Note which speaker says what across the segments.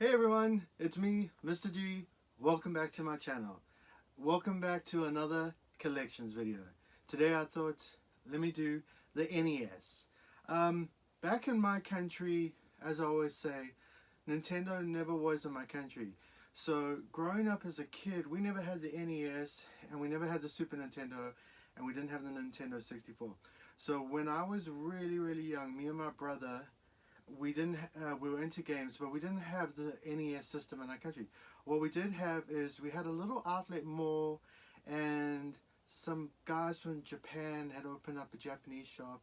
Speaker 1: Hey everyone, it's me, Mr. G. Welcome back to my channel. Welcome back to another collections video. Today I thought, let me do the NES. Back in my country, as I always say, Nintendo never was in my country. So growing up as a kid, we never had the NES and we never had the Super Nintendo and we didn't have the Nintendo 64. So when I was really young, me and my brother, we were into games, but we didn't have the NES system in our country. What we did have is we had a little outlet mall, and some guys from Japan had opened up a Japanese shop,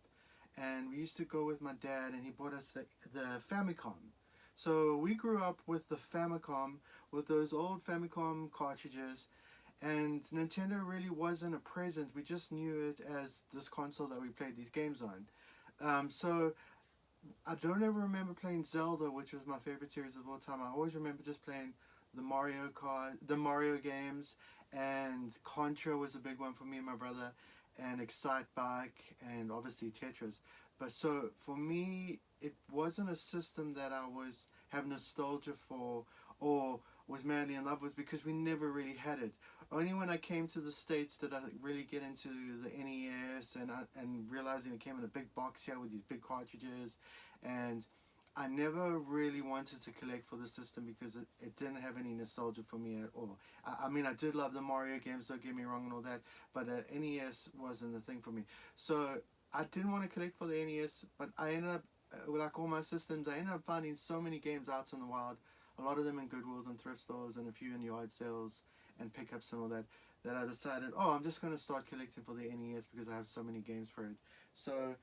Speaker 1: and we used to go with my dad, and he bought us the Famicom. So we grew up with the Famicom, with those old Famicom cartridges, and Nintendo really wasn't a present. We just knew it as this console that we played these games on. So I don't ever remember playing Zelda, which was my favorite series of all time. I always remember just playing the Mario games, and Contra was a big one for me and my brother, and Excite Bike, and obviously Tetris. But so for me, it wasn't a system that I was have nostalgia for or was madly in love with, because we never really had it. Only when I came to the States did I really get into the NES, and realizing it came in a big box here with these big cartridges, and I never really wanted to collect for the system because it didn't have any nostalgia for me at all. I mean, I did love the Mario games, don't get me wrong and all that, but NES wasn't the thing for me. So I didn't want to collect for the NES, but I ended up, like all my systems, I ended up finding so many games out in the wild, a lot of them in Goodwills and thrift stores, and a few in yard sales and pickups and all that, that I decided, oh, I'm just going to start collecting for the NES because I have so many games for it. So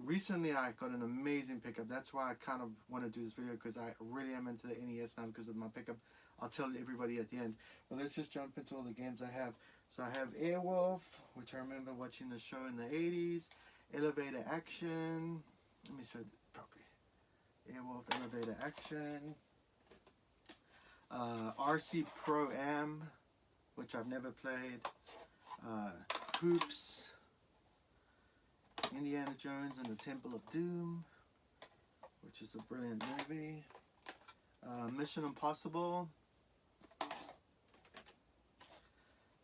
Speaker 1: recently I got an amazing pickup. That's why I kind of want to do this video, because I really am into the NES now because of my pickup. I'll tell everybody at the end. But let's just jump into all the games I have. So I have Airwolf, which I remember watching the show in the 80s. Elevator Action. Let me show it properly. Airwolf Elevator Action. RC Pro Am, which I've never played. Hoops. Indiana Jones and the Temple of Doom, which is a brilliant movie. Mission Impossible.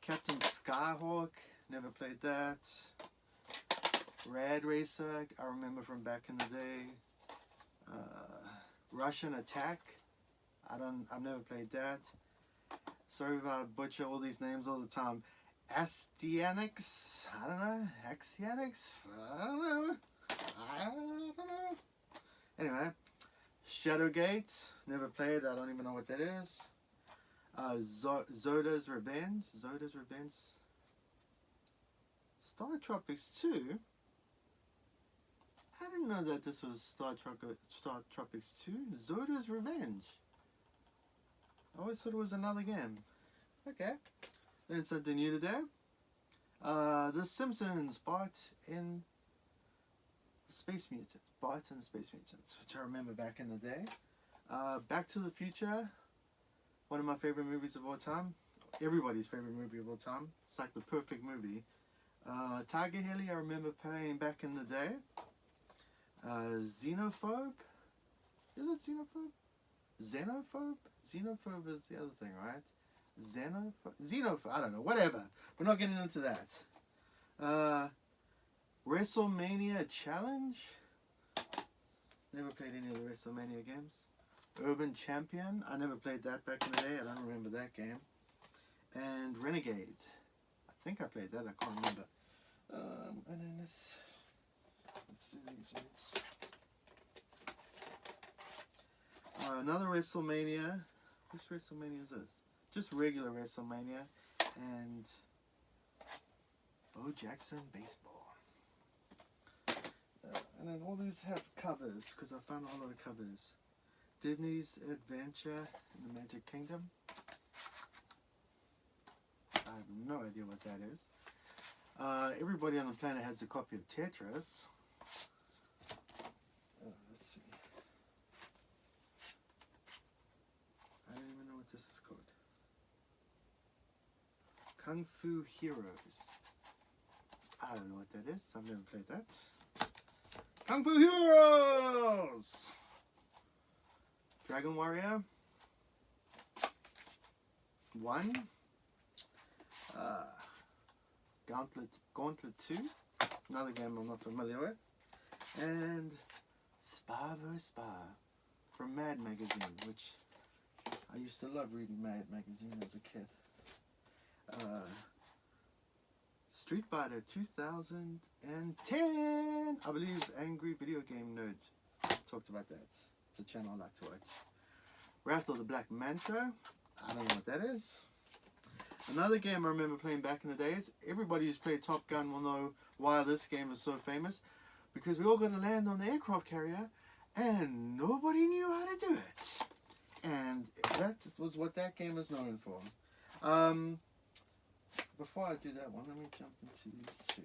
Speaker 1: Captain Skyhawk, never played that. Rad Racer, I remember from back in the day. Russian Attack, I've never played that. Sorry if I butcher all these names all the time. Astyanax, I don't know. Axianix, I don't know. Anyway, Shadowgate, never played. I don't even know what that is. Zoda's Revenge. Star Tropics 2. I didn't know that this was Star Tropics 2. Zoda's Revenge. I always thought it was another game. Okay. Then something new today. The Simpsons, Bart and the Space Mutants. Bart and the Space Mutants, which I remember back in the day. Back to the Future, one of my favorite movies of all time. Everybody's favorite movie of all time. It's like the perfect movie. Tiger Hilly, I remember playing back in the day. Xenophobe. Is it Xenophobe? Xenophobe? Xenophobe is the other thing, right? Xenophobe, I don't know, whatever. We're not getting into that. WrestleMania Challenge. Never played any of the WrestleMania games. Urban Champion. I never played that back in the day. I don't remember that game. And Renegade. I think I played that. I can't remember. And then let's do these ones. Another WrestleMania. Which WrestleMania is this? Just regular WrestleMania. And Bo Jackson Baseball. And then all these have covers, because I found a whole lot of covers. Disney's Adventure in the Magic Kingdom. I have no idea what that is. Everybody on the planet has a copy of Tetris. Let's see. I don't even know what this is called. Kung Fu Heroes. I don't know what that is. I've never played that. Kung Fu Heroes! Dragon Warrior. 1, Gauntlet 2, another game I'm not familiar with, and Spy vs. Spy from Mad Magazine, which I used to love reading Mad Magazine as a kid. Street Fighter 2010, I believe Angry Video Game Nerd talked about that. It's a channel I like to watch. Wrath of the Black Manta, I don't know what that is. Another game I remember playing back in the days, everybody who's played Top Gun will know why this game is so famous, because we all got to land on the aircraft carrier and nobody knew how to do it. And that was what that game is known for. Before I do that one, let me jump into these two.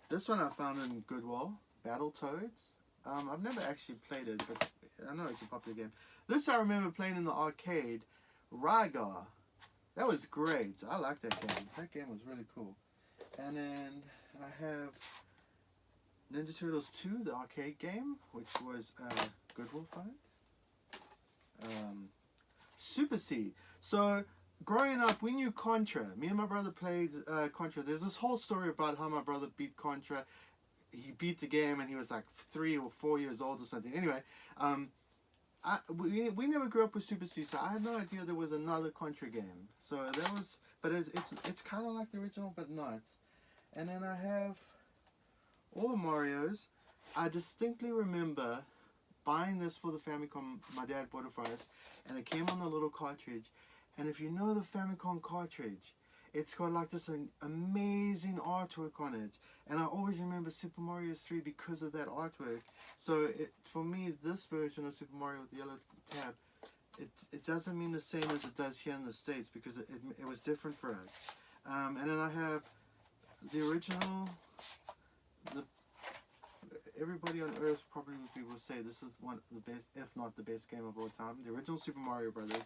Speaker 1: This one I found in Goodwill, Battletoads. I've never actually played it, but I know it's a popular game. This I remember playing in the arcade, Rygar. That was great. I like that game. That game was really cool. And then I have Ninja Turtles 2, the arcade game, which was a Goodwill find. Super Seed. So, growing up, we knew Contra. Me and my brother played Contra. There's this whole story about how my brother beat Contra. He beat the game and he was like 3 or 4 years old or something. Anyway, we never grew up with Super C, so I had no idea there was another Contra game. So that was, but it's kind of like the original, but not. And then I have all the Marios. I distinctly remember buying this for the Famicom. My dad bought it for us, and it came on a little cartridge. And if you know the Famicom cartridge, it's got like this amazing artwork on it. And I always remember Super Mario 3 because of that artwork. So for me, this version of Super Mario with the yellow tab, it doesn't mean the same as it does here in the States, because it was different for us. And then I have the original. Everybody on Earth probably will say this is one of the best, if not the best game of all time. The original Super Mario Brothers.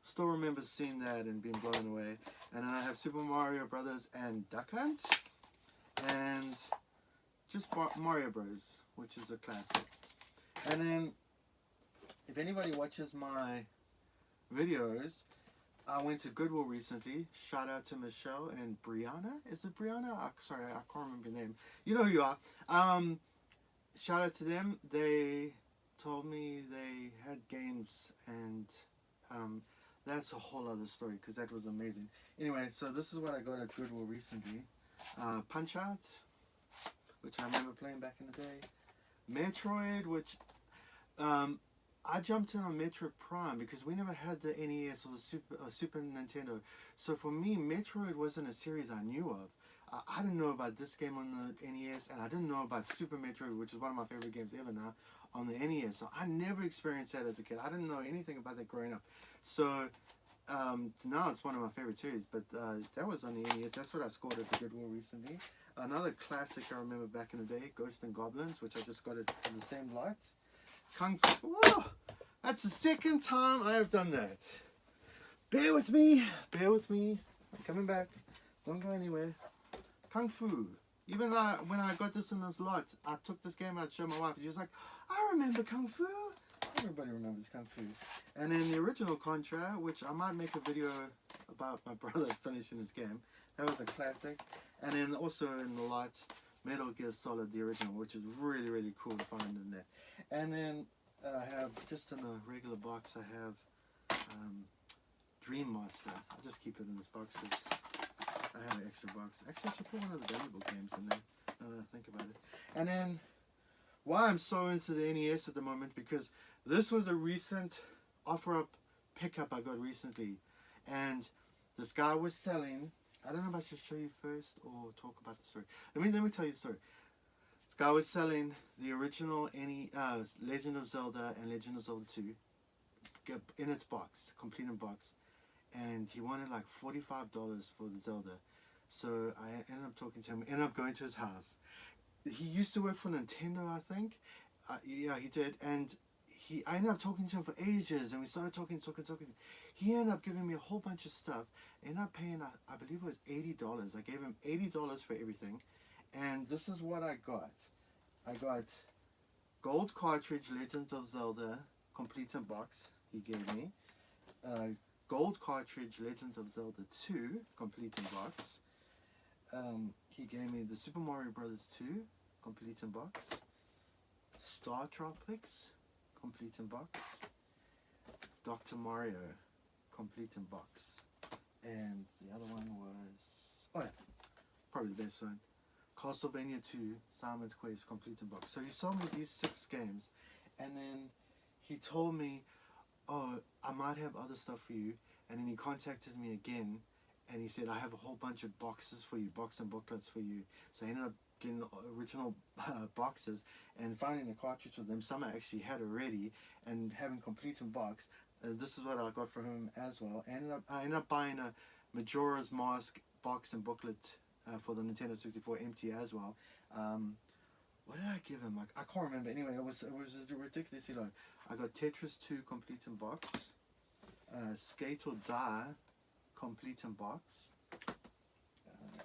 Speaker 1: Still remember seeing that and being blown away. And then I have Super Mario Brothers and Duck Hunt. And just Mario Bros, which is a classic. And then, if anybody watches my videos, I went to Goodwill recently. Shout out to Michelle and Brianna. Is it Brianna? Sorry, I can't remember your name. You know who you are. Shout out to them. They told me they had games, and that's a whole other story, because that was amazing. Anyway, so this is what I got at Goodwill recently. Punch Out, which I remember playing back in the day. Metroid, which I jumped in on Metroid Prime because we never had the NES or the Super Nintendo. So for me, Metroid wasn't a series I knew of. I didn't know about this game on the NES, and I didn't know about Super Metroid, which is one of my favorite games ever now, on the NES. So I never experienced that as a kid. I didn't know anything about that growing up. So now it's one of my favorite series, but that was on the NES. That's what I scored at the Goodwill recently. Another classic I remember back in the day, Ghosts and Goblins, which I just got it in the same light. Kung Fu. Whoa! That's the second time I have done that. Bear with me. Bear with me. I'm coming back. Don't go anywhere. Kung Fu. Even when I got this in this lot, I took this game out to show my wife. She was like, I remember Kung Fu. Everybody remembers Kung Fu. And then the original Contra, which I might make a video about my brother finishing this game. That was a classic. And then also in the lot, Metal Gear Solid, the original, which is really, really cool to find in there. And then I have, just in the regular box, I have Dream Master. I'll just keep it in this box because I have an extra box. Actually, I should put one of the valuable games in there, now that I think about it. And then, why I'm so into the NES at the moment, because this was a recent offer-up pickup I got recently. And this guy was selling, I don't know if I should show you first or talk about the story. Let me tell you the story. This guy was selling the original Legend of Zelda and Legend of Zelda 2 in its box, complete in box. And he wanted like $45 for the Zelda. So I ended up talking to him, ended up going to his house. He used to work for Nintendo, I think. Yeah, he did. And I ended up talking to him for ages, and we started talking. He ended up giving me a whole bunch of stuff. Ended up paying, I believe it was $80. I gave him $80 for everything. And this is what I got. I got gold cartridge, Legend of Zelda, complete in box, he gave me. gold cartridge Legend of Zelda 2 complete in box. He gave me the Super Mario Brothers 2 complete in box. Star Tropics complete in box. Dr. Mario complete in box. And the other one was, oh yeah, probably the best one, Castlevania 2 Simon's Quest complete in box. So he sold me these 6 games, and then he told me, oh, I might have other stuff for you. And then he contacted me again, and he said, I have a whole bunch of boxes for you, box and booklets for you. So I ended up getting the original boxes and finding a cartridge with them. Some I actually had already, and having complete in box. This is what I got for him as well. I ended up buying a Majora's Mask box and booklet for the Nintendo 64 empty as well. What did I give him? I can't remember. Anyway, it was ridiculously low. I got Tetris 2 complete in box. Skate or Die complete in box.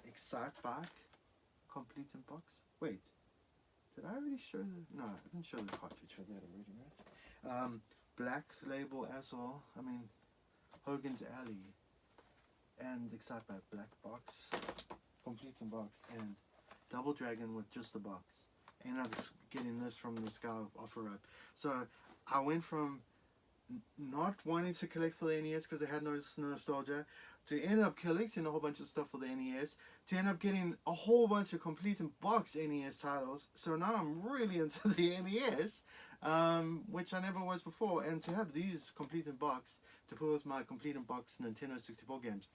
Speaker 1: Excite Bike complete in box. Wait, did I already show the... No, I didn't show the cartridge for that already, right? Black Label as well. I mean, Hogan's Alley and Excite Bike Black Box complete in box, and Double Dragon with just the box. And I was getting this from this guy off a rope. So I went from not wanting to collect for the NES because they had no nostalgia, to end up collecting a whole bunch of stuff for the NES, to end up getting a whole bunch of complete in box NES titles. So now I'm really into the NES, which I never was before, and to have these complete in box to put with my complete in box Nintendo 64 games,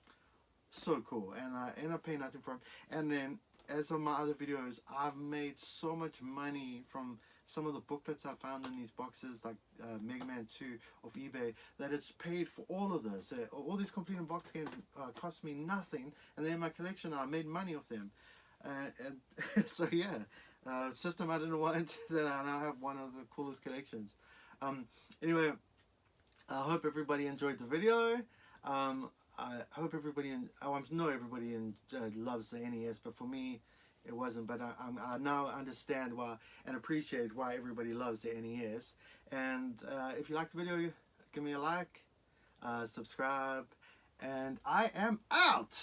Speaker 1: so cool. And I end up paying nothing for them. And then, as of my other videos, I've made so much money from some of the booklets I found in these boxes, like Mega Man 2 off eBay, that it's paid for all of this. All these complete in box games cost me nothing, and they're in my collection. I made money off them. And so yeah, system I didn't want, that I now have one of the coolest collections. Anyway, I hope everybody enjoyed the video. I hope everybody, I know everybody loves the NES, but for me, it wasn't. But I now understand why and appreciate why everybody loves the NES. And if you like the video, give me a like, subscribe, and I am out!